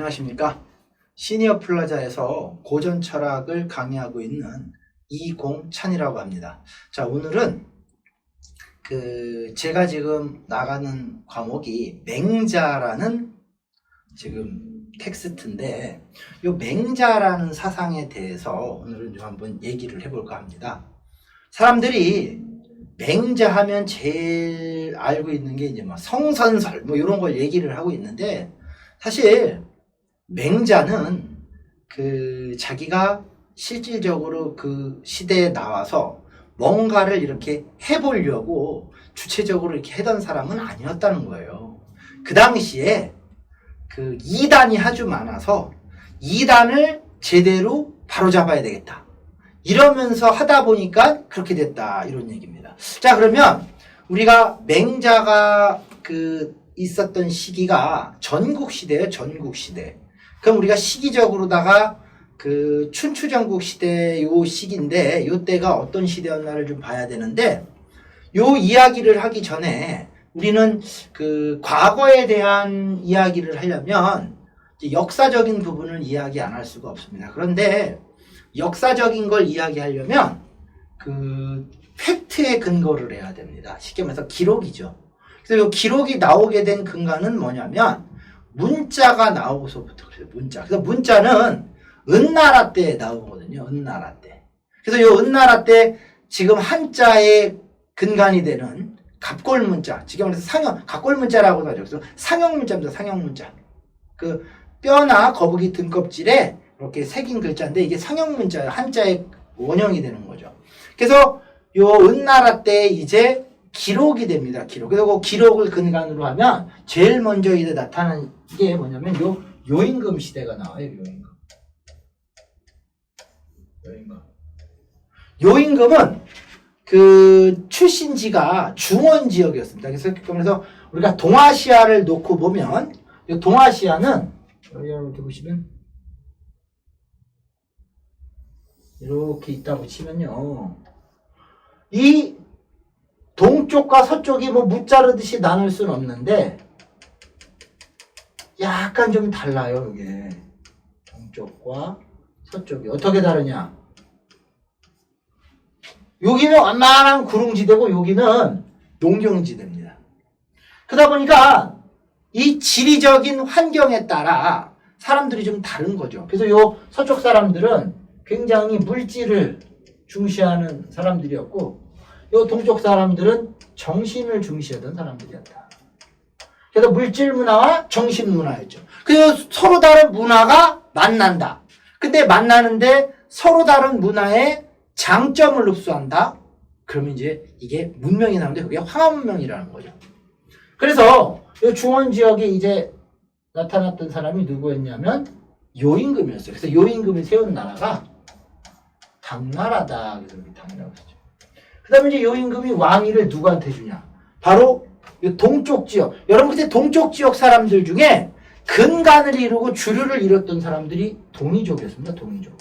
안녕하십니까. 시니어 플라자에서 고전 철학을 강의하고 있는 이공찬이라고 합니다. 자, 오늘은 제가 지금 나가는 과목이 맹자라는 지금 텍스트인데, 이 맹자라는 사상에 대해서 오늘은 좀 한번 얘기를 해볼까 합니다. 사람들이 맹자 하면 제일 알고 있는 게 이제 성선설 이런 걸 얘기를 하고 있는데, 사실 맹자는 자기가 실질적으로 그 시대에 나와서 뭔가를 이렇게 해보려고 주체적으로 이렇게 하던 사람은 아니었다는 거예요. 그 당시에 이단이 아주 많아서 이단을 제대로 바로잡아야 되겠다, 이러면서 하다 보니까 그렇게 됐다, 이런 얘기입니다. 자, 그러면 우리가 맹자가 있었던 시기가 전국시대예요. 전국시대. 그럼 우리가 시기적으로다가 춘추전국 시대 요 시기인데, 요 때가 어떤 시대였나를 좀 봐야 되는데, 요 이야기를 하기 전에 우리는 과거에 대한 이야기를 하려면 역사적인 부분을 이야기 안 할 수가 없습니다. 그런데 역사적인 걸 이야기하려면 팩트에 근거를 해야 됩니다. 쉽게 말해서 기록이죠. 그래서 이 기록이 나오게 된 근거는 뭐냐면 문자가 나오고서부터 그래요. 문자. 그래서 문자는 은나라 때 나오거든요. 은나라 때. 그래서 이 은나라 때 지금 한자의 근간이 되는 갑골문자, 지금 그래서 갑골문자라고도 하죠. 그래서 상형문자입니다. 상형문자. 뼈나 거북이 등껍질에 이렇게 새긴 글자인데, 이게 상형문자예요. 한자의 원형이 되는 거죠. 그래서 이 은나라 때 이제 기록이 됩니다. 기록. 그래서 그 기록을 근간으로 하면 제일 먼저 이제 나타나는 게 뭐냐면 요임금 시대가 나와요. 요임금. 요임금은 출신지가 중원 지역이었습니다. 그래서 우리가 동아시아를 놓고 보면, 이 동아시아는 이렇게 보시면 이렇게 있다고 치면요, 이 동쪽과 서쪽이 무자르듯이 나눌 수는 없는데 약간 좀 달라요. 이게 동쪽과 서쪽이 어떻게 다르냐, 여기는 완만한 구릉지대고 여기는 농경지대입니다. 그러다 보니까 이 지리적인 환경에 따라 사람들이 좀 다른 거죠. 그래서 요 서쪽 사람들은 굉장히 물질을 중시하는 사람들이었고, 요 동쪽 사람들은 정신을 중시하던 사람들이었다. 그래서 물질 문화와 정신 문화였죠. 그래서 서로 다른 문화가 만난다. 근데 만나는데 서로 다른 문화의 장점을 흡수한다. 그러면 이제 이게 문명이 나오는데 그게 황하문명이라는 거죠. 그래서 이 중원 지역에 이제 나타났던 사람이 누구였냐면 요임금이었어요. 그래서 요임금이 세운 나라가 당나라다. 그래서 당나라고 했죠. 그 다음에 이제 요임금이 왕위를 누구한테 주냐? 바로 이 동쪽 지역. 여러분, 그때 동쪽 지역 사람들 중에 근간을 이루고 주류를 이뤘던 사람들이 동이족이었습니다. 동이족.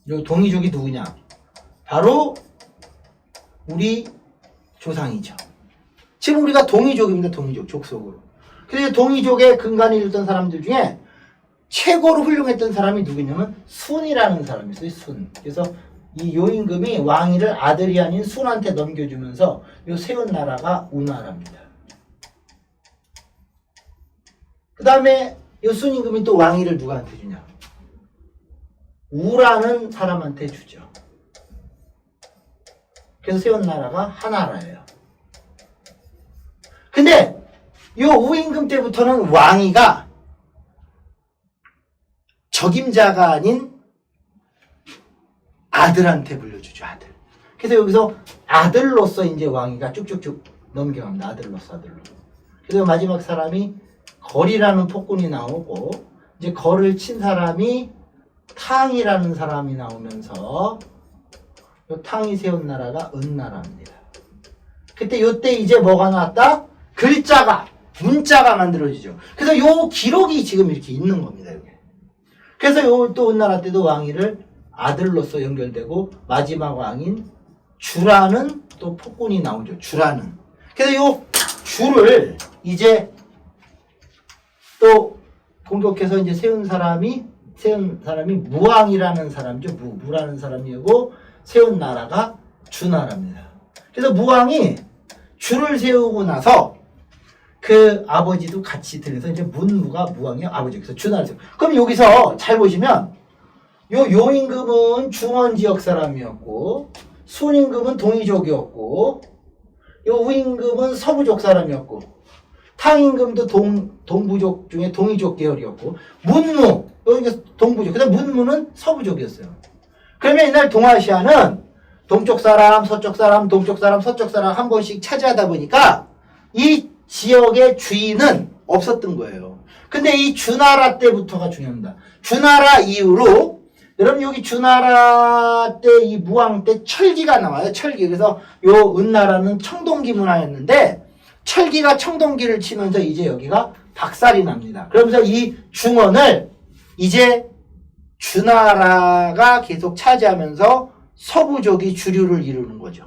이 동이족이 누구냐? 바로 우리 조상이죠. 지금 우리가 동이족입니다. 동이족, 족속으로. 그래서 동이족의 근간을 이뤘던 사람들 중에 최고로 훌륭했던 사람이 누구냐면 순이라는 사람이 있어요. 순. 그래서 이 요임금이 왕위를 아들이 아닌 순한테 넘겨주면서 요 세운 나라가 우나라입니다. 그 다음에 요 순임금이 또 왕위를 누구한테 주냐? 우라는 사람한테 주죠. 그래서 세운 나라가 하나라예요. 근데 요 우임금 때부터는 왕위가 적임자가 아닌 아들한테 물려주죠. 아들. 그래서 여기서 아들로서 이제 왕위가 쭉쭉쭉 넘겨갑니다. 아들로서. 그래서 마지막 사람이 거리라는 폭군이 나오고, 이제 거를 친 사람이 탕이라는 사람이 나오면서 요 탕이 세운 나라가 은나라입니다. 그때 요때 이제 뭐가 나왔다? 글자가, 문자가 만들어지죠. 그래서 요 기록이 지금 이렇게 있는 겁니다. 여기. 그래서 요 또 은나라 때도 왕위를 아들로서 연결되고, 마지막 왕인 주라는 또 폭군이 나오죠. 주라는. 그래서 요 주를 이제 또 공격해서 이제 세운 사람이 무왕이라는 사람이죠. 무라는 사람이고 세운 나라가 주나라입니다. 그래서 무왕이 주를 세우고 나서 그 아버지도 같이 들어서 이제 문무가 무왕의 아버지. 그래서 주나라를 세우고. 그럼 여기서 잘 보시면 요임금은 중원 지역 사람이었고 순임금은 동이족이었고 우임금은 서부족 사람이었고 탕임금도 동부족 중에 동이족 계열이었고 문무 여기가 동부족 그다음 문무는 서부족이었어요. 그러면 이날 동아시아는 동쪽 사람, 서쪽 사람, 동쪽 사람, 서쪽 사람 한 번씩 차지하다 보니까 이 지역의 주인은 없었던 거예요. 근데 이 주나라 때부터가 중요합니다. 주나라 이후로 여러분 여기 주나라 때 이 무왕 때 철기가 나와요. 철기. 그래서 요 은나라는 청동기 문화였는데 철기가 청동기를 치면서 이제 여기가 박살이 납니다. 그러면서 이 중원을 이제 주나라가 계속 차지하면서 서부족이 주류를 이루는 거죠.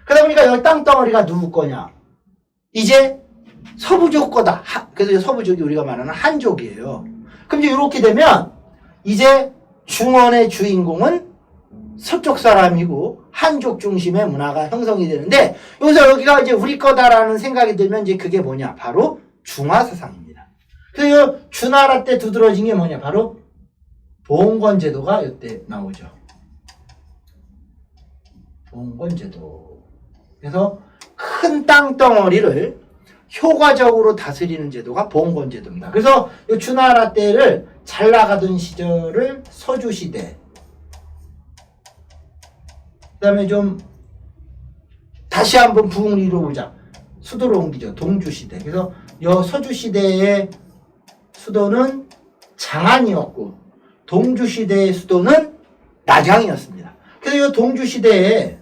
그러다 보니까 여기 땅덩어리가 누구 거냐? 이제 서부족 거다. 그래서 서부족이 우리가 말하는 한족이에요. 그럼 이제 이렇게 되면 이제 중원의 주인공은 서쪽 사람이고 한족 중심의 문화가 형성이 되는데 여기서 여기가 이제 우리 거다라는 생각이 들면 이제 그게 뭐냐? 바로 중화사상입니다. 그래서 주나라 때 두드러진 게 뭐냐? 바로 봉건제도가 이때 나오죠. 봉건제도. 그래서 큰 땅덩어리를 효과적으로 다스리는 제도가 봉건제도입니다. 그래서 이 주나라 때를 잘 나가던 시절을 서주시대. 그 다음에 좀 다시 한번 부흥을 이루어보자. 수도를 옮기죠. 동주시대. 그래서 이 서주시대의 수도는 장안이었고 동주시대의 수도는 낙양이었습니다. 그래서 이 동주시대의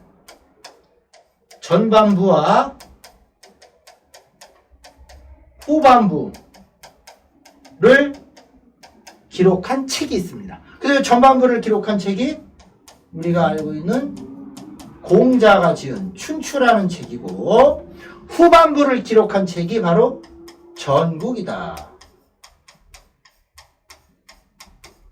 전반부와 후반부를 기록한 책이 있습니다. 그래서 전반부를 기록한 책이 우리가 알고 있는 공자가 지은 춘추라는 책이고 후반부를 기록한 책이 바로 전국이다.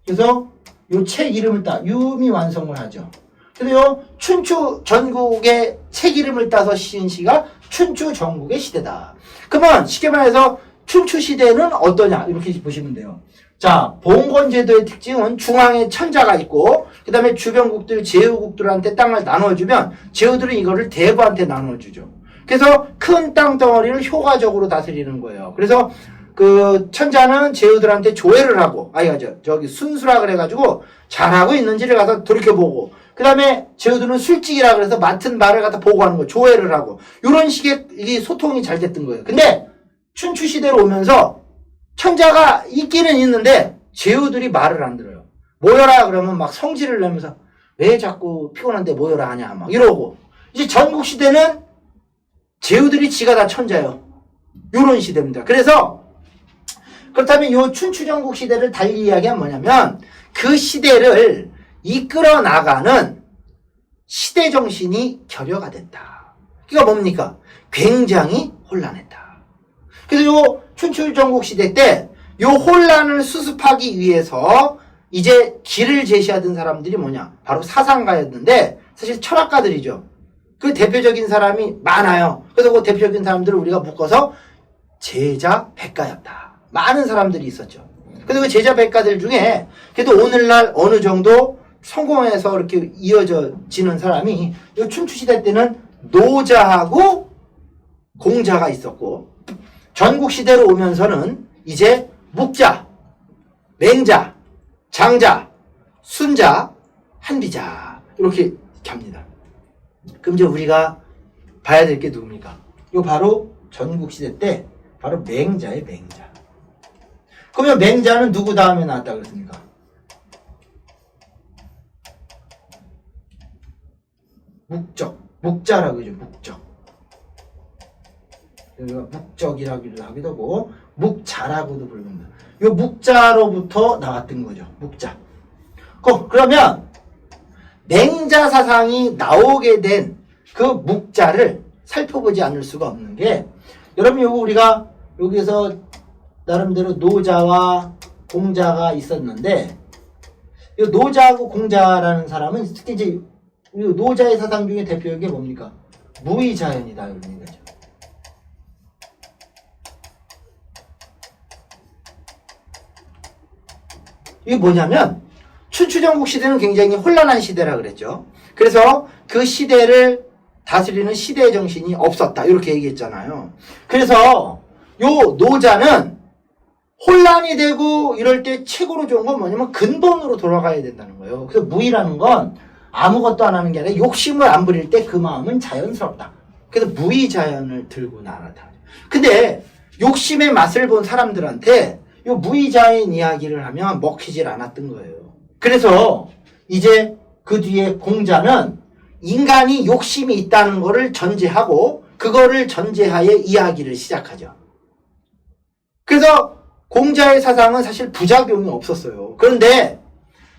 그래서 이 책 이름을 따 유미 완성을 하죠. 그래서 요 춘추 전국의 책 이름을 따서 시인 시가 춘추 전국의 시대다. 그러면 쉽게 말해서 춘추 시대는 어떠냐 이렇게 보시면 돼요. 자, 봉건제도의 특징은 중앙에 천자가 있고 그 다음에 주변국들 제후국들한테 땅을 나눠주면 제후들은 이거를 대부한테 나눠주죠. 그래서 큰 땅덩어리를 효과적으로 다스리는 거예요. 그래서 그 천자는 제후들한테 조회를 하고 저기 순수라 그래가지고 잘하고 있는지를 가서 돌이켜보고 그 다음에 제후들은 술직이라 그래서 맡은 말을 갖다 보고하는 거 조회를 하고 이런 식의 이 소통이 잘 됐던 거예요. 근데 춘추 시대로 오면서 천자가 있기는 있는데 제후들이 말을 안 들어요. 모여라 그러면 막 성질을 내면서 왜 자꾸 피곤한데 모여라 하냐 막 이러고 이제 전국 시대는 제후들이 지가 다 천자예요. 이런 시대입니다. 그래서 그렇다면 이 춘추 전국 시대를 달리 이야기하면 뭐냐면 그 시대를 이끌어 나가는 시대 정신이 결여가 됐다. 그러니까 뭡니까? 굉장히 혼란했다. 그래서 요 춘추 전국 시대 때 요 혼란을 수습하기 위해서 이제 길을 제시하던 사람들이 뭐냐? 바로 사상가였는데 사실 철학가들이죠. 그 대표적인 사람이 많아요. 그래서 그 대표적인 사람들을 우리가 묶어서 제자 백가였다. 많은 사람들이 있었죠. 그래서 그 제자 백가들 중에 그래도 오늘날 어느 정도 성공해서 이렇게 이어지는 사람이 이 춘추 시대 때는 노자하고 공자가 있었고 전국 시대로 오면서는 이제 묵자, 맹자, 장자, 순자, 한비자 이렇게 갑니다. 그럼 이제 우리가 봐야 될 게 누굽니까? 이거 바로 전국 시대 때 바로 맹자의 맹자. 그러면 맹자는 누구 다음에 나왔다 그랬습니까? 묵자라고 하죠. 묵적이라기도 하기도 하고 묵자라고도 부릅니다. 이 묵자로부터 나왔던 거죠. 묵자. 그러면 맹자 사상이 나오게 된 그 묵자를 살펴보지 않을 수가 없는 게 여러분 요거 우리가 여기에서 나름대로 노자와 공자가 있었는데, 이 노자하고 공자라는 사람은 특히 이제 이 노자의 사상 중에 대표적인 게 뭡니까? 무의자연이다 이런 얘기죠. 이게 뭐냐면 춘추전국 시대는 굉장히 혼란한 시대라 그랬죠. 그래서 그 시대를 다스리는 시대의 정신이 없었다 이렇게 얘기했잖아요. 그래서 요 노자는 혼란이 되고 이럴 때 최고로 좋은 건 뭐냐면 근본으로 돌아가야 된다는 거예요. 그래서 무의라는 건 아무것도 안 하는 게 아니라 욕심을 안 부릴 때 그 마음은 자연스럽다. 그래서 무의자연을 들고 나가다. 근데 욕심의 맛을 본 사람들한테 이 무의자연 이야기를 하면 먹히질 않았던 거예요. 그래서 이제 그 뒤에 공자는 인간이 욕심이 있다는 것을 전제하고 그거를 전제하에 이야기를 시작하죠. 그래서 공자의 사상은 사실 부작용이 없었어요. 그런데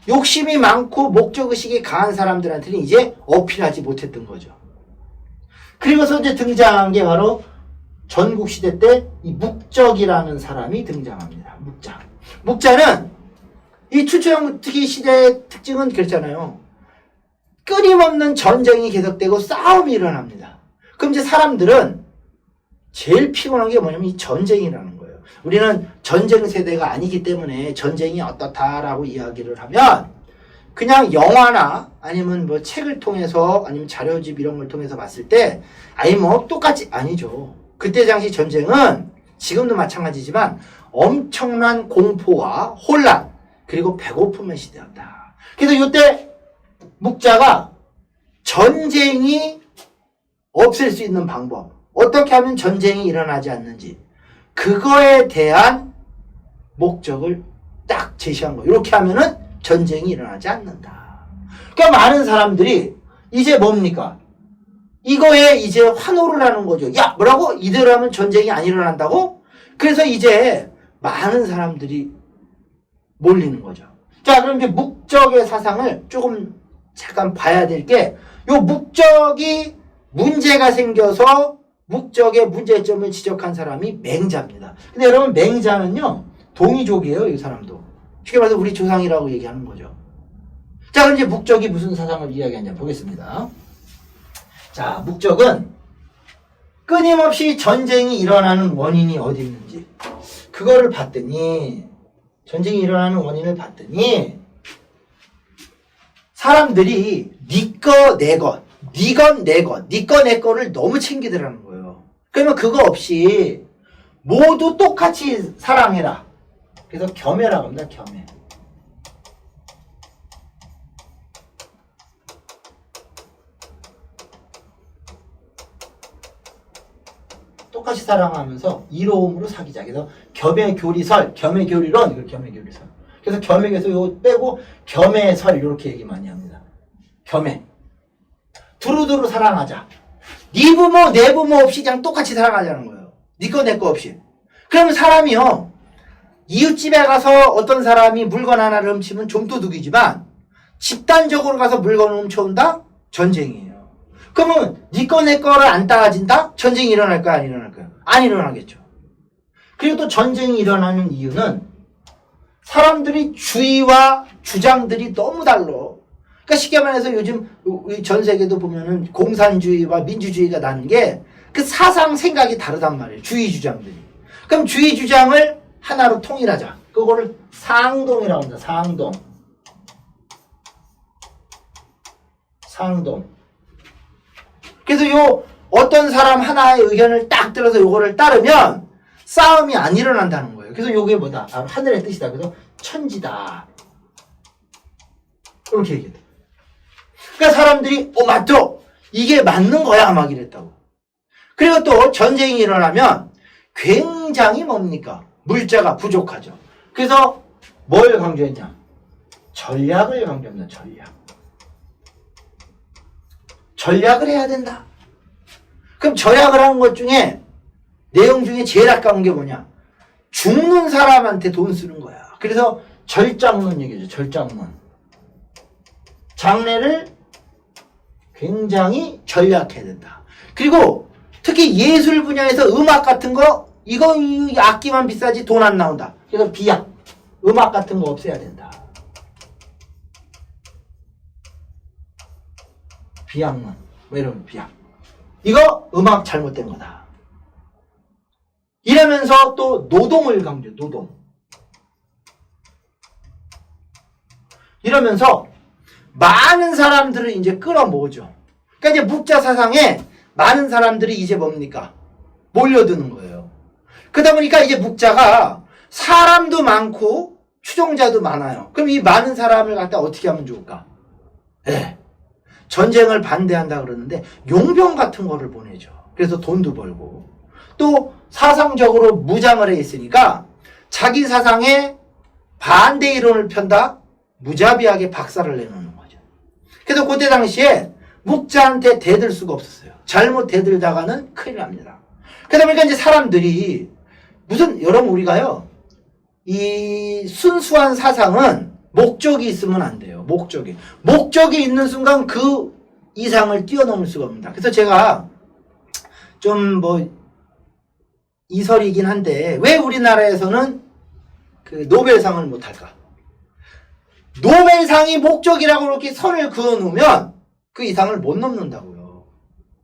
욕심이 많고 목적의식이 강한 사람들한테는 이제 어필하지 못했던 거죠. 그리고서 이제 등장한 게 바로 전국시대 때 이 묵적이라는 사람이 등장합니다. 묵자. 묵자는 이 춘추전국 특히 시대의 특징은 그렇잖아요. 끊임없는 전쟁이 계속되고 싸움이 일어납니다. 그럼 이제 사람들은 제일 피곤한 게 뭐냐면 이 전쟁이라는 거예요. 우리는 전쟁 세대가 아니기 때문에 전쟁이 어떻다라고 이야기를 하면 그냥 영화나 아니면 뭐 책을 통해서 아니면 자료집 이런 걸 통해서 봤을 때 아니 뭐 똑같이 아니죠. 그때 당시 전쟁은 지금도 마찬가지지만 엄청난 공포와 혼란 그리고 배고픔의 시대였다. 그래서 이때 묵자가 전쟁이 없앨 수 있는 방법, 어떻게 하면 전쟁이 일어나지 않는지 그거에 대한 목적을 딱 제시한 거예요. 이렇게 하면은 전쟁이 일어나지 않는다. 그러니까 많은 사람들이 이제 뭡니까? 이거에 이제 환호를 하는 거죠. 야, 뭐라고? 이대로 하면 전쟁이 안 일어난다고? 그래서 이제 많은 사람들이 몰리는 거죠. 자, 그럼 이제 묵적의 사상을 조금 잠깐 봐야 될 게, 요 묵적이 문제가 생겨서 묵적의 문제점을 지적한 사람이 맹자입니다. 근데 여러분, 맹자는요, 동이족이에요, 이 사람도. 쉽게 말해서 우리 조상이라고 얘기하는 거죠. 자, 그럼 이제 묵적이 무슨 사상을 이야기하냐 보겠습니다. 자, 묵적은 끊임없이 전쟁이 일어나는 원인이 어디 있는지 그거를 봤더니 전쟁이 일어나는 원인을 봤더니 사람들이 니꺼 내것 니건 내것 니꺼 내거를 너무 챙기더라는 거예요. 그러면 그거 없이 모두 똑같이 사랑해라. 그래서 겸해라고 합니다. 겸해. 똑같이 사랑하면서 이로움으로 사귀자. 그래서 겸해교리설, 겸해교리론, 이걸 겸해교리설. 그래서 겸해에서 이거 빼고 겸해설 이렇게 얘기 많이 합니다. 겸해. 두루두루 사랑하자. 네 부모, 내 부모 없이 그냥 똑같이 사랑하자는 거예요. 네 거, 내 거 없이. 그러면 사람이요. 이웃집에 가서 어떤 사람이 물건 하나를 훔치면 좀도둑이지만 집단적으로 가서 물건을 훔쳐온다? 전쟁이에요. 그러면 네 거 내 거를 안 따라진다? 전쟁이 일어날까요? 안 일어날까요? 안 일어나겠죠. 그리고 또 전쟁이 일어나는 이유는 사람들이 주의와 주장들이 너무 달라. 그러니까 쉽게 말해서 요즘 전 세계도 보면은 공산주의와 민주주의가 나는 게 그 사상 생각이 다르단 말이에요. 주의 주장들이. 그럼 주의 주장을 하나로 통일하자. 그거를 상동이라고 합니다. 상동. 상동. 그래서 요 어떤 사람 하나의 의견을 딱 들어서 요거를 따르면 싸움이 안 일어난다는 거예요. 그래서 요게 뭐다? 하늘의 뜻이다. 그래서 천지다. 이렇게 얘기했다. 그러니까 사람들이 맞죠? 이게 맞는 거야 막 이랬다고. 그리고 또 전쟁이 일어나면 굉장히 뭡니까? 물자가 부족하죠. 그래서 뭘 강조했냐? 전략을 강조합니다. 전략. 전략을 해야 된다. 그럼 전략을 하는 것 중에 내용 중에 제일 아까운 게 뭐냐? 죽는 사람한테 돈 쓰는 거야. 그래서 절장론 얘기죠. 절장론. 장래를 굉장히 전략해야 된다. 그리고 특히 예술 분야에서 음악 같은 거 이거 이 악기만 비싸지 돈 안 나온다. 그래서 비약, 음악 같은 거 없애야 된다. 비약만, 뭐 이런 비약. 이거 음악 잘못된 거다. 이러면서 또 노동을 강조, 노동. 이러면서 많은 사람들을 이제 끌어모으죠. 그러니까 이제 묵자 사상에 많은 사람들이 이제 뭡니까? 몰려드는 거예요. 그러다 보니까 이제 묵자가 사람도 많고 추종자도 많아요. 그럼 이 많은 사람을 갖다 어떻게 하면 좋을까? 네. 전쟁을 반대한다 그러는데 용병 같은 거를 보내죠. 그래서 돈도 벌고 또 사상적으로 무장을 해 있으니까 자기 사상에 반대 이론을 편다? 무자비하게 박살을 내놓는 거죠. 그래서 그때 당시에 묵자한테 대들 수가 없었어요. 잘못 대들다가는 큰일 납니다. 그러다 보니까 이제 사람들이 무슨 여러분 우리가요 이 순수한 사상은 목적이 있으면 안 돼요. 목적이 있는 순간 그 이상을 뛰어넘을 수가 없습니다. 그래서 제가 좀 뭐 이설이긴 한데 왜 우리나라에서는 그 노벨상을 못할까? 노벨상이 목적이라고 이렇게 선을 그어 놓으면 그 이상을 못 넘는다고요.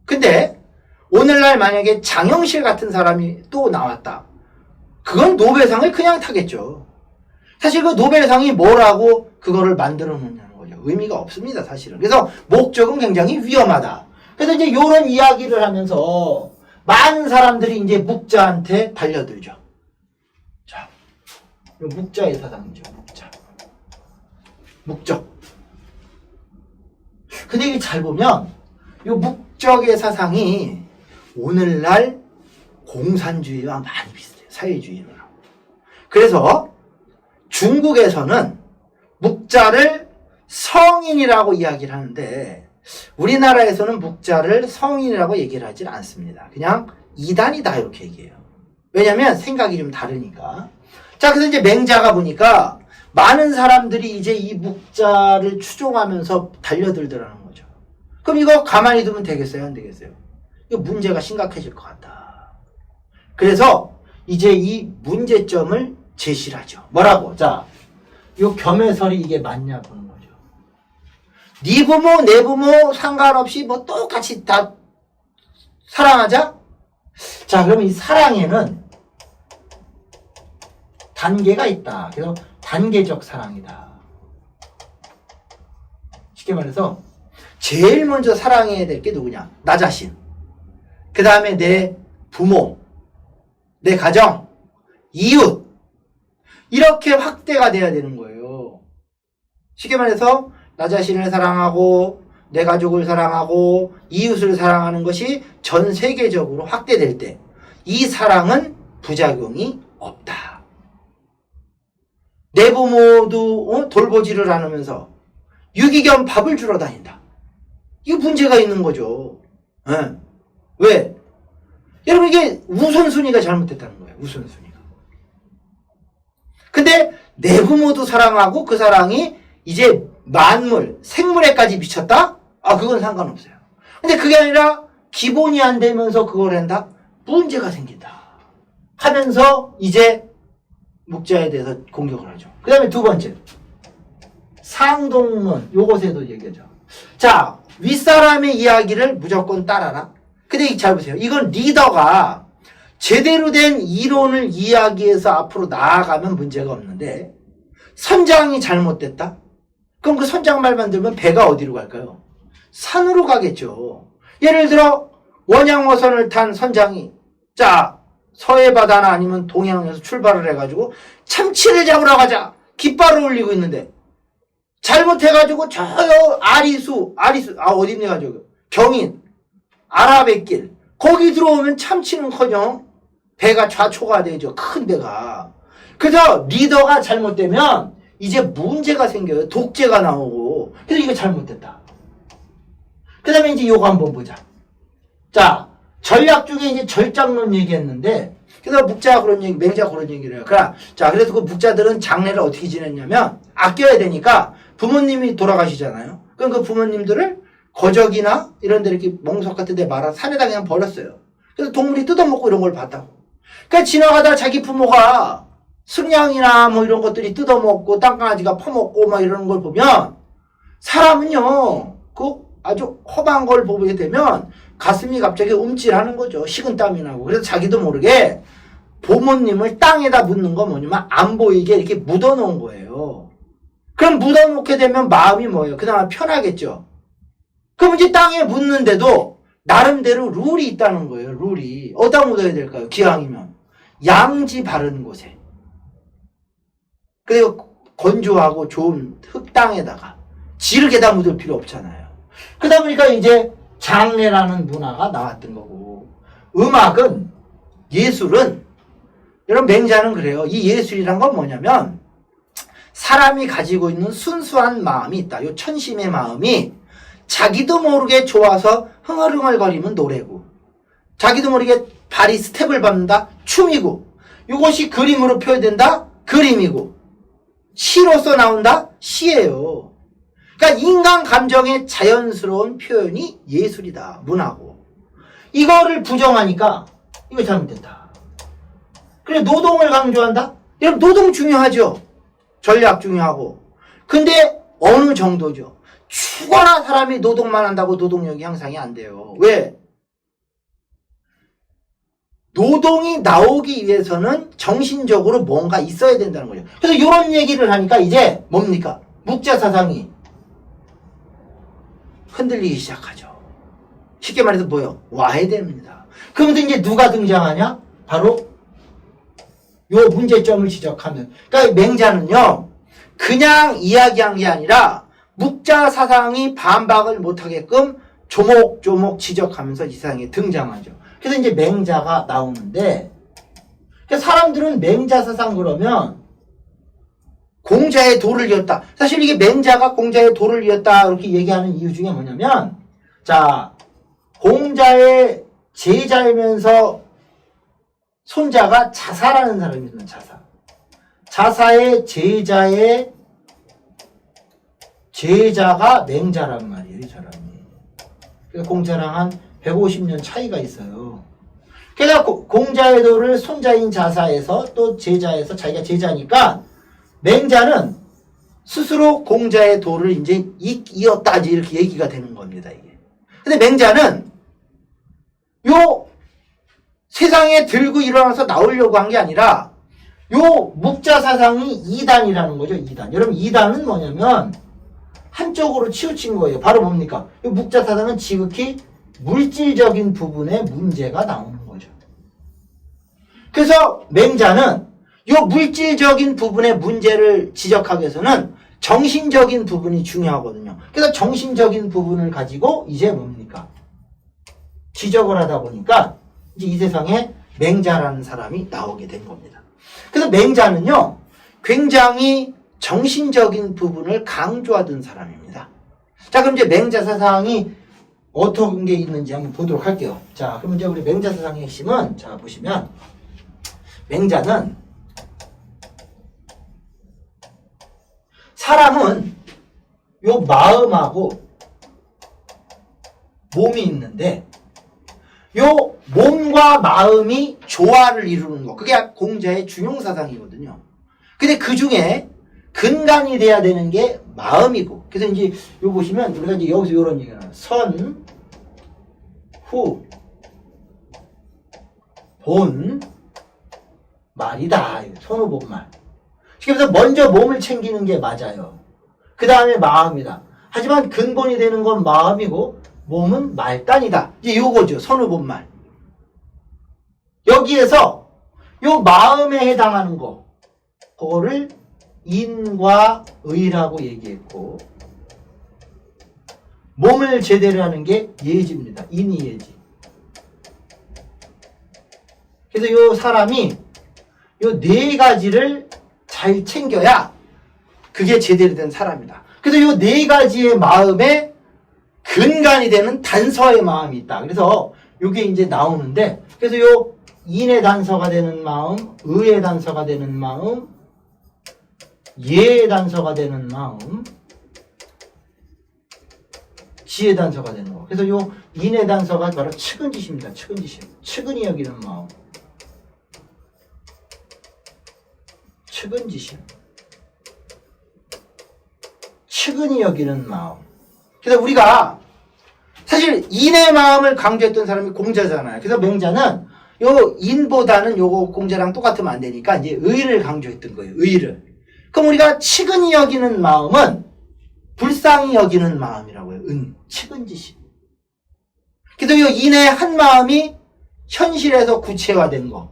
근데 오늘날 만약에 장영실 같은 사람이 또 나왔다. 그건 노벨상을 그냥 타겠죠. 사실 그 노벨상이 뭐라고 그거를 만들어 놓냐는 거죠. 의미가 없습니다, 사실은. 그래서 목적은 굉장히 위험하다. 그래서 이제 이런 이야기를 하면서 많은 사람들이 이제 묵자한테 달려들죠. 자, 묵자의 사상이죠, 묵적. 근데 이게 잘 보면 이 묵적의 사상이 오늘날 공산주의와 많이 비슷해요. 사회주의랑. 그래서 중국에서는 묵자를 성인이라고 이야기를 하는데 우리나라에서는 묵자를 성인이라고 얘기를 하질 않습니다. 그냥 이단이다 이렇게 얘기해요. 왜냐면 생각이 좀 다르니까. 자, 그래서 이제 맹자가 보니까 많은 사람들이 이제 이 묵자를 추종하면서 달려들더라는 거죠. 그럼 이거 가만히 두면 되겠어요? 안 되겠어요? 이거 문제가 심각해질 것 같다. 그래서 이제 이 문제점을 제시를 하죠. 뭐라고? 자, 요 겸해설이 이게 맞냐 보는 거죠. 네 부모, 내 부모 상관없이 뭐 똑같이 다 사랑하자? 자, 그러면 이 사랑에는 단계가 있다. 그래서 단계적 사랑이다. 쉽게 말해서 제일 먼저 사랑해야 될 게 누구냐? 나 자신. 그 다음에 내 부모, 내 가정, 이웃. 이렇게 확대가 돼야 되는 거예요. 쉽게 말해서 나 자신을 사랑하고 내 가족을 사랑하고 이웃을 사랑하는 것이 전 세계적으로 확대될 때 이 사랑은 부작용이 없다. 내 부모도 돌보지를 않으면서 유기견 밥을 주러 다닌다. 이거 문제가 있는 거죠. 네. 왜? 여러분 이게 우선순위가 잘못됐다는 거예요. 우선순위가. 근데 내 부모도 사랑하고 그 사랑이 이제 만물, 생물에까지 미쳤다? 아, 그건 상관없어요. 근데 그게 아니라 기본이 안 되면서 그걸 한다? 문제가 생긴다. 하면서 이제 묵자에 대해서 공격을 하죠. 그 다음에 두 번째. 상동론. 요것에도 얘기하죠. 자, 윗사람의 이야기를 무조건 따라라. 근데 잘 보세요. 이건 리더가 제대로 된 이론을 이야기해서 앞으로 나아가면 문제가 없는데 선장이 잘못됐다? 그럼 그 선장 말만 들으면 배가 어디로 갈까요? 산으로 가겠죠. 예를 들어 원양어선을 탄 선장이 자 서해바다나 아니면 동해안에서 출발을 해가지고 참치를 잡으러 가자 깃발을 올리고 있는데 잘못해가지고 저 아리수 어딨냐 저기 경인 아라뱃길 거기 들어오면 참치는커녕 배가 좌초가 되죠. 큰 배가. 그래서 리더가 잘못되면 이제 문제가 생겨요. 독재가 나오고. 그래서 이거 잘못됐다. 그 다음에 이제 요거 한번 보자. 자, 전략 중에 이제 절장론 얘기했는데, 그래서 묵자가 그런 얘기, 맹자가 그런 얘기를 해요. 자, 그래서 그 묵자들은 장례를 어떻게 지냈냐면, 아껴야 되니까 부모님이 돌아가시잖아요. 그럼 그 부모님들을 거적이나 이런 데 이렇게 멍석 같은 데 말아 산에다 그냥 버렸어요. 그래서 동물이 뜯어먹고 이런 걸 봤다고. 그러니까 지나가다 자기 부모가 승냥이나 뭐 이런 것들이 뜯어먹고 땅강아지가 퍼먹고 막 이러는 걸 보면 사람은요, 그 아주 험한 걸 보게 되면 가슴이 갑자기 움찔하는 거죠. 식은땀이 나고. 그래서 자기도 모르게 부모님을 땅에다 묻는 거 뭐냐면 안 보이게 이렇게 묻어놓은 거예요. 그럼 묻어놓게 되면 마음이 뭐예요? 그나마 편하겠죠. 그럼 이제 땅에 묻는데도 나름대로 룰이 있다는 거예요. 룰이. 어디다 묻어야 될까요? 기왕이면 양지 바른 곳에. 그리고 건조하고 좋은 흙땅에다가 지르게다 묻을 필요 없잖아요. 그러다 보니까 이제 장례라는 문화가 나왔던 거고, 음악은, 예술은, 여러분 맹자는 그래요. 이 예술이란 건 뭐냐면 사람이 가지고 있는 순수한 마음이 있다. 요 천심의 마음이 자기도 모르게 좋아서 흥얼흥얼거리면 노래고, 자기도 모르게 발이 스텝을 밟는다. 춤이고, 이것이 그림으로 표현된다. 그림이고, 시로서 나온다. 시예요. 그러니까 인간 감정의 자연스러운 표현이 예술이다. 문화고. 이거를 부정하니까 이거 잘못된다. 그래 노동을 강조한다. 여러분 노동 중요하죠. 전략 중요하고. 근데 어느 정도죠. 죽어나 사람이 노동만 한다고 노동력이 향상이 안 돼요. 왜? 노동이 나오기 위해서는 정신적으로 뭔가 있어야 된다는 거죠. 그래서 이런 얘기를 하니까 이제 뭡니까? 묵자 사상이 흔들리기 시작하죠. 쉽게 말해서 뭐요? 와야 됩니다. 그러면서 이제 누가 등장하냐? 바로 요 문제점을 지적하는. 그러니까 맹자는요, 그냥 이야기한 게 아니라 묵자 사상이 반박을 못하게끔 조목조목 지적하면서 이 세상에 등장하죠. 그래서 이제 맹자가 나오는데, 사람들은 맹자 사상 그러면 공자의 도를 이었다. 사실 이게 맹자가 공자의 도를 이었다 이렇게 얘기하는 이유 중에 뭐냐면, 자, 공자의 제자이면서 손자가 자사라는 사람이 있는 자사. 자사의 제자의 제자가 맹자란 말이에요, 이 사람이. 그러니까 공자랑 한 150년 차이가 있어요. 그러니까 공자의 도를 손자인 자사에서 또 제자에서 자기가 제자니까 맹자는 스스로 공자의 도를 이제 이었다 이렇게 얘기가 되는 겁니다, 이게. 근데 맹자는 요 세상에 들고 일어나서 나오려고 한 게 아니라 요 묵자 사상이 2단이라는 거죠, 2단. 여러분 2단은 뭐냐면 한쪽으로 치우친 거예요. 바로 뭡니까? 이 묵자 사상은 지극히 물질적인 부분에 문제가 나오는 거죠. 그래서 맹자는 이 물질적인 부분의 문제를 지적하기 위해서는 정신적인 부분이 중요하거든요. 그래서 정신적인 부분을 가지고 이제 뭡니까? 지적을 하다 보니까 이제 이 세상에 맹자라는 사람이 나오게 된 겁니다. 그래서 맹자는요, 굉장히 정신적인 부분을 강조하던 사람입니다. 자, 그럼 이제 맹자 사상이 어떤 게 있는지 한번 보도록 할게요. 자, 그럼 이제 우리 맹자 사상의 핵심은, 자, 보시면, 맹자는 사람은 요 마음하고 몸이 있는데, 요 몸과 마음이 조화를 이루는 거. 그게 공자의 중용사상이거든요. 근데 그 중에 근간이 돼야 되는 게 마음이고. 그래서 이제 요 보시면 우리가 이제 여기서 요런 얘기가 나와요. 선, 후, 본, 말이다. 선후본말. 그래서 먼저 몸을 챙기는 게 맞아요. 그 다음에 마음이다. 하지만 근본이 되는 건 마음이고 몸은 말단이다. 이제 요거죠. 선후본말. 여기에서 요 마음에 해당하는 거, 그거를 인과 의라고 얘기했고, 몸을 제대로 하는 게 예지입니다. 인이예지. 그래서 요 사람이 요 네 가지를 잘 챙겨야 그게 제대로 된 사람이다. 그래서 요 네 가지의 마음에 근간이 되는 단서의 마음이 있다. 그래서 요게 이제 나오는데, 그래서 요 인의 단서가 되는 마음, 의의 단서가 되는 마음, 예의 단서가 되는 마음, 지혜 단서가 되는 거. 그래서 요 인의 단서가 바로 측은지심입니다. 측은지심. 측은히 여기는 마음. 측은지심. 측은히 여기는 마음. 그래서 우리가 사실 인의 마음을 강조했던 사람이 공자잖아요. 그래서 맹자는 요 인보다는 요거 공자랑 똑같으면 안 되니까 이제 의를 강조했던 거예요. 의를. 그럼 우리가 측은히 여기는 마음은 불쌍히 여기는 마음이라고 해요. 측은지심. 그래서 요 인의 한 마음이 현실에서 구체화된 거.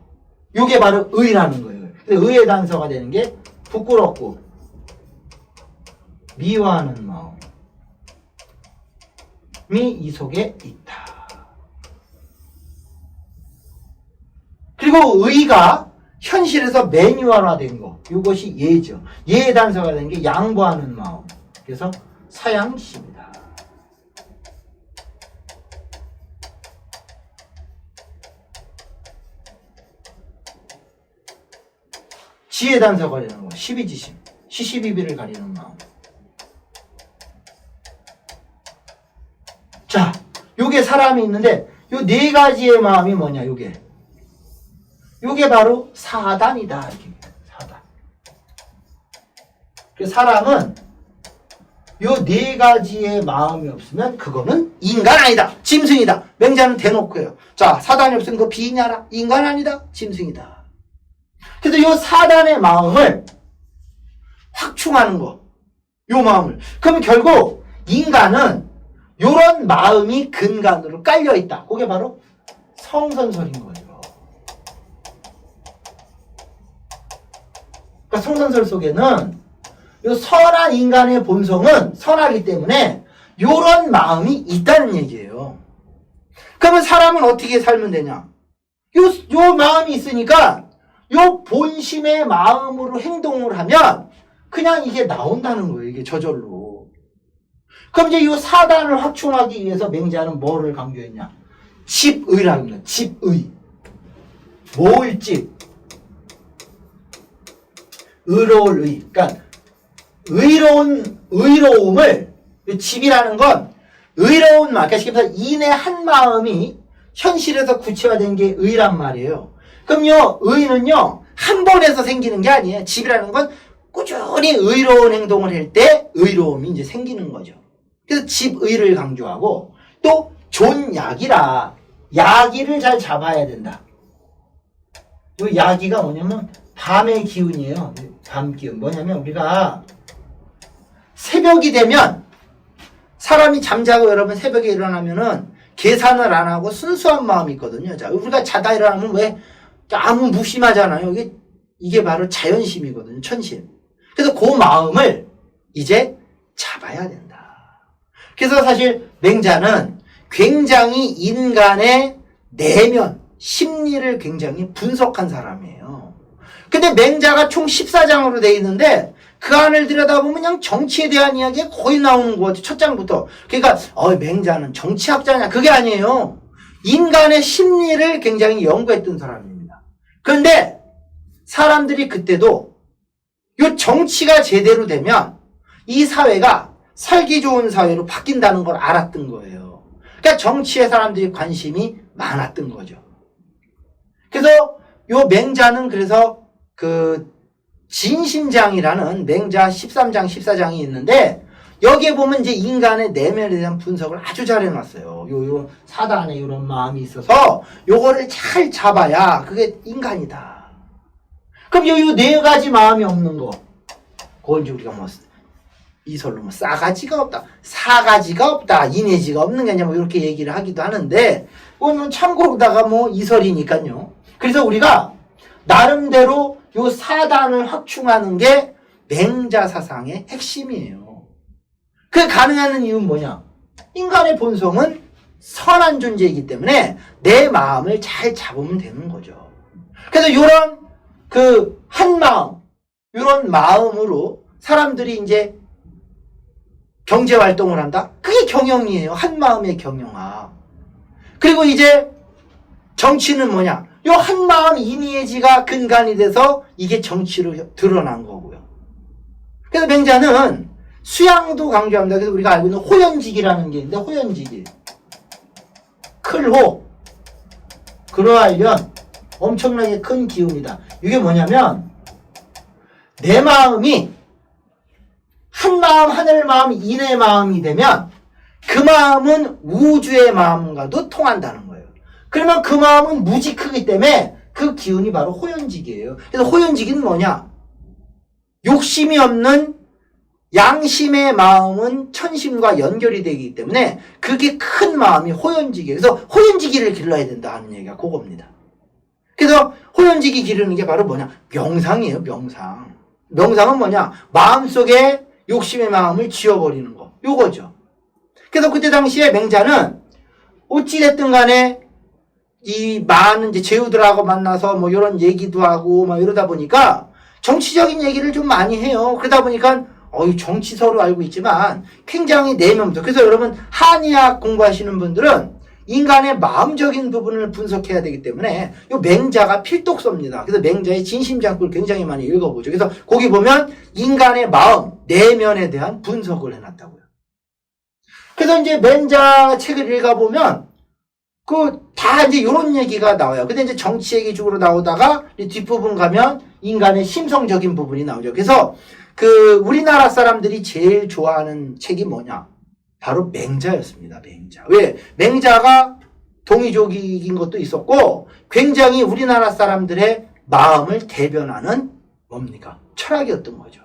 요게 바로 의라는 거예요. 그래서 의의 단서가 되는 게 부끄럽고 미워하는 마음이 이 속에 있다. 그리고 의가 현실에서 매뉴얼화된 거. 이것이 예죠. 예의 단서가 되는 게 양보하는 마음. 그래서 사양심이다. 지혜 단서가 되는 거. 시비지심. 시시비비를 가리는 마음. 자, 요게 사람이 있는데 요 네 가지의 마음이 뭐냐, 요게 바로 사단이다. 이렇게 사단. 그래서 사람은 요 네 가지의 마음이 없으면 그거는 인간 아니다. 짐승이다. 맹자는 대놓고요. 자, 사단이 없으면 그거 비냐라. 인간 아니다. 짐승이다. 그래서 요 사단의 마음을 확충하는 거. 요 마음을. 그러면 결국 인간은 요런 마음이 근간으로 깔려있다. 그게 바로 성선설인 거예요. 그러니까 성선설 속에는 요 선한 인간의 본성은 선하기 때문에 요런 마음이 있다는 얘기예요. 그러면 사람은 어떻게 살면 되냐? 요 마음이 있으니까 요 본심의 마음으로 행동을 하면 그냥 이게 나온다는 거예요. 이게 저절로. 그럼 이제 이 사단을 확충하기 위해서 맹자는 뭐를 강조했냐? 집의라는 거예요. 집의. 뭘 집? 의로울 의. 그러니까 의로움을, 집이라는 건 의로운 말, 그러니까 인의 한 마음이 현실에서 구체화된 게 의란 말이에요. 그럼요, 의는요, 한 번에서 생기는 게 아니에요. 집이라는 건 꾸준히 의로운 행동을 할 때 의로움이 이제 생기는 거죠. 그래서 집의를 강조하고 또 존야기라. 야기를 잘 잡아야 된다. 이 야기가 뭐냐면 밤의 기운이에요. 밤 기운. 뭐냐면 우리가 새벽이 되면 사람이 잠자고 여러분 새벽에 일어나면은 계산을 안 하고 순수한 마음이 있거든요. 자, 우리가 자다 일어나면 왜 아무 무심하잖아요. 이게 바로 자연심이거든요. 천심. 그래서 그 마음을 이제 잡아야 된다. 그래서 사실 맹자는 굉장히 인간의 내면, 심리를 굉장히 분석한 사람이에요. 근데 맹자가 총 14장으로 되어 있는데 그 안을 들여다보면 그냥 정치에 대한 이야기가 거의 나오는 것 같아요. 첫 장부터. 그러니까 맹자는 정치학자냐? 그게 아니에요. 인간의 심리를 굉장히 연구했던 사람입니다. 그런데 사람들이 그때도 이 정치가 제대로 되면 이 사회가 살기 좋은 사회로 바뀐다는 걸 알았던 거예요. 그러니까 정치에 사람들이 관심이 많았던 거죠. 그래서 요 맹자는 그래서 그 진심장이라는 맹자 13장, 14장이 있는데 여기에 보면 이제 인간의 내면에 대한 분석을 아주 잘 해놨어요. 요 사단에 이런 마음이 있어서 요거를 잘 잡아야 그게 인간이다. 그럼 요 네 가지 마음이 없는 거, 그걸 이제 우리가 이설로 싸가지가 없다, 사가지가 없다, 인내지가 없는 게 아니냐 이렇게 얘기를 하기도 하는데 그건 참고로다가 이설이니까요. 그래서 우리가 나름대로 요 사단을 확충하는 게 맹자 사상의 핵심이에요. 그게 가능한 이유는 뭐냐? 인간의 본성은 선한 존재이기 때문에 내 마음을 잘 잡으면 되는 거죠. 그래서 요런 한 마음, 요런 마음으로 사람들이 이제 경제 활동을 한다? 그게 경영이에요. 한 마음의 경영아. 그리고 이제 정치는 뭐냐? 요 한 마음 이니에지가 근간이 돼서 이게 정치로 드러난 거고요. 그래서 맹자는 수양도 강조합니다. 그래서 우리가 알고 있는 호연직이라는 게 있는데, 호연직이 클호, 그러하려면 엄청나게 큰 기운이다. 이게 뭐냐면 내 마음이 한 마음, 하늘 마음, 인의 마음이 되면 그 마음은 우주의 마음과도 통한다는 거예요. 그러면 그 마음은 무지 크기 때문에 그 기운이 바로 호연직이에요. 그래서 호연직은 뭐냐? 욕심이 없는 양심의 마음은 천심과 연결이 되기 때문에 그게 큰 마음이 호연직이에요. 그래서 호연지기를 길러야 된다 하는 얘기가 그겁니다. 그래서 호연지기 기르는 게 바로 뭐냐? 명상이에요, 명상. 명상은 뭐냐? 마음속에 욕심의 마음을 지워버리는 거. 요거죠. 그래서 그때 당시에 맹자는 어찌됐든 간에 이 많은 이제 제후들하고 만나서 뭐 이런 얘기도 하고 막 이러다 보니까 정치적인 얘기를 좀 많이 해요. 그러다 보니까 정치 서로 알고 있지만 굉장히 내면부터. 그래서 여러분 한의학 공부하시는 분들은 인간의 마음적인 부분을 분석해야 되기 때문에 이 맹자가 필독서입니다. 그래서 맹자의 진심장구를 굉장히 많이 읽어보죠. 그래서 거기 보면 인간의 마음, 내면에 대한 분석을 해놨다고요. 그래서 이제 맹자 책을 읽어보면 다 이제 이런 얘기가 나와요. 근데 이제 정치 얘기 쪽으로 나오다가 뒷부분 가면 인간의 심성적인 부분이 나오죠. 그래서 우리나라 사람들이 제일 좋아하는 책이 뭐냐? 바로 맹자였습니다. 맹자. 왜? 맹자가 동이족인 것도 있었고 굉장히 우리나라 사람들의 마음을 대변하는 뭡니까? 철학이었던 거죠.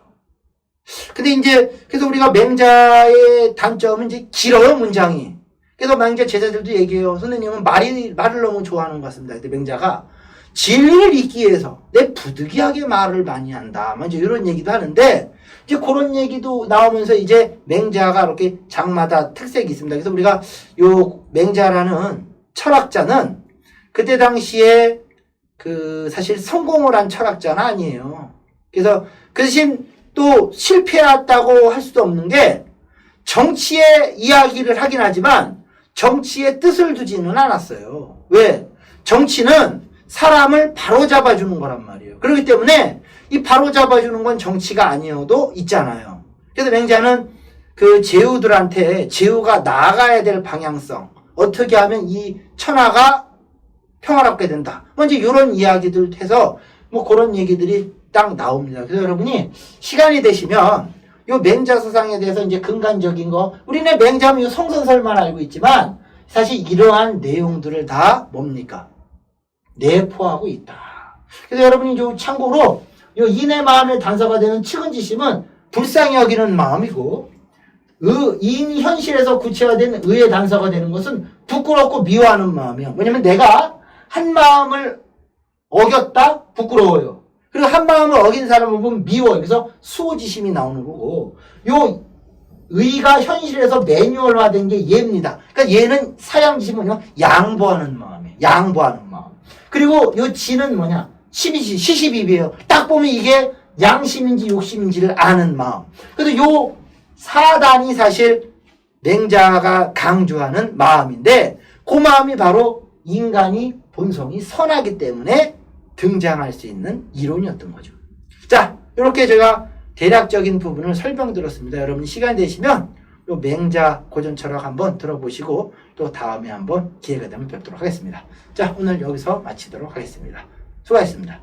근데 이제 그래서 우리가 맹자의 단점은 이제 길어요, 문장이. 그래서 맹자 제자들도 얘기해요. 선생님은 말을 너무 좋아하는 것 같습니다. 근데 맹자가 진리를 읽기 위해서 내 부득이하게 말을 많이 한다. 먼저 이런 얘기도 하는데 이제 그런 얘기도 나오면서 이제 맹자가 이렇게 장마다 특색이 있습니다. 그래서 우리가 요 맹자라는 철학자는 그때 당시에 사실 성공을 한 철학자는 아니에요. 그래서 그 대신 또 실패했다고 할 수도 없는 게 정치의 이야기를 하긴 하지만 정치의 뜻을 두지는 않았어요. 왜? 정치는 사람을 바로잡아주는 거란 말이에요. 그렇기 때문에 이 바로잡아주는 건 정치가 아니어도 있잖아요. 그래서 맹자는 제후들한테 제후가 나아가야 될 방향성, 어떻게 하면 이 천하가 평화롭게 된다. 먼저 이런 이야기들 해서 뭐 그런 얘기들이 딱 나옵니다. 그래서 여러분이 시간이 되시면 요 맹자 서상에 대해서 이제 근간적인 거, 우리는 맹자면 요 성선설만 알고 있지만 사실 이러한 내용들을 다 뭡니까? 내포하고 있다. 그래서 여러분이 참고로 요 인의 마음의 단서가 되는 측은지심은 불쌍히 여기는 마음이고, 인 현실에서 구체화된 의의 단서가 되는 것은 부끄럽고 미워하는 마음이야. 왜냐면 내가 한 마음을 어겼다? 부끄러워요. 그리고 한 마음을 어긴 사람을 보면 미워요. 그래서 수호지심이 나오는 거고, 요 의가 현실에서 매뉴얼화된 게 얘입니다. 그러니까 얘는 사양지심은 뭐냐? 양보하는 마음이에요. 양보하는 마음. 그리고 요 지는 뭐냐? 시시비비예요. 딱 보면 이게 양심인지 욕심인지를 아는 마음. 그래서 요 사단이 사실 맹자가 강조하는 마음인데 그 마음이 바로 인간이 본성이 선하기 때문에 등장할 수 있는 이론이었던 거죠. 자, 이렇게 제가 대략적인 부분을 설명드렸습니다. 여러분 시간 되시면 요 맹자 고전철학 한번 들어보시고 또 다음에 한번 기회가 되면 뵙도록 하겠습니다. 자, 오늘 여기서 마치도록 하겠습니다. 수고하셨습니다.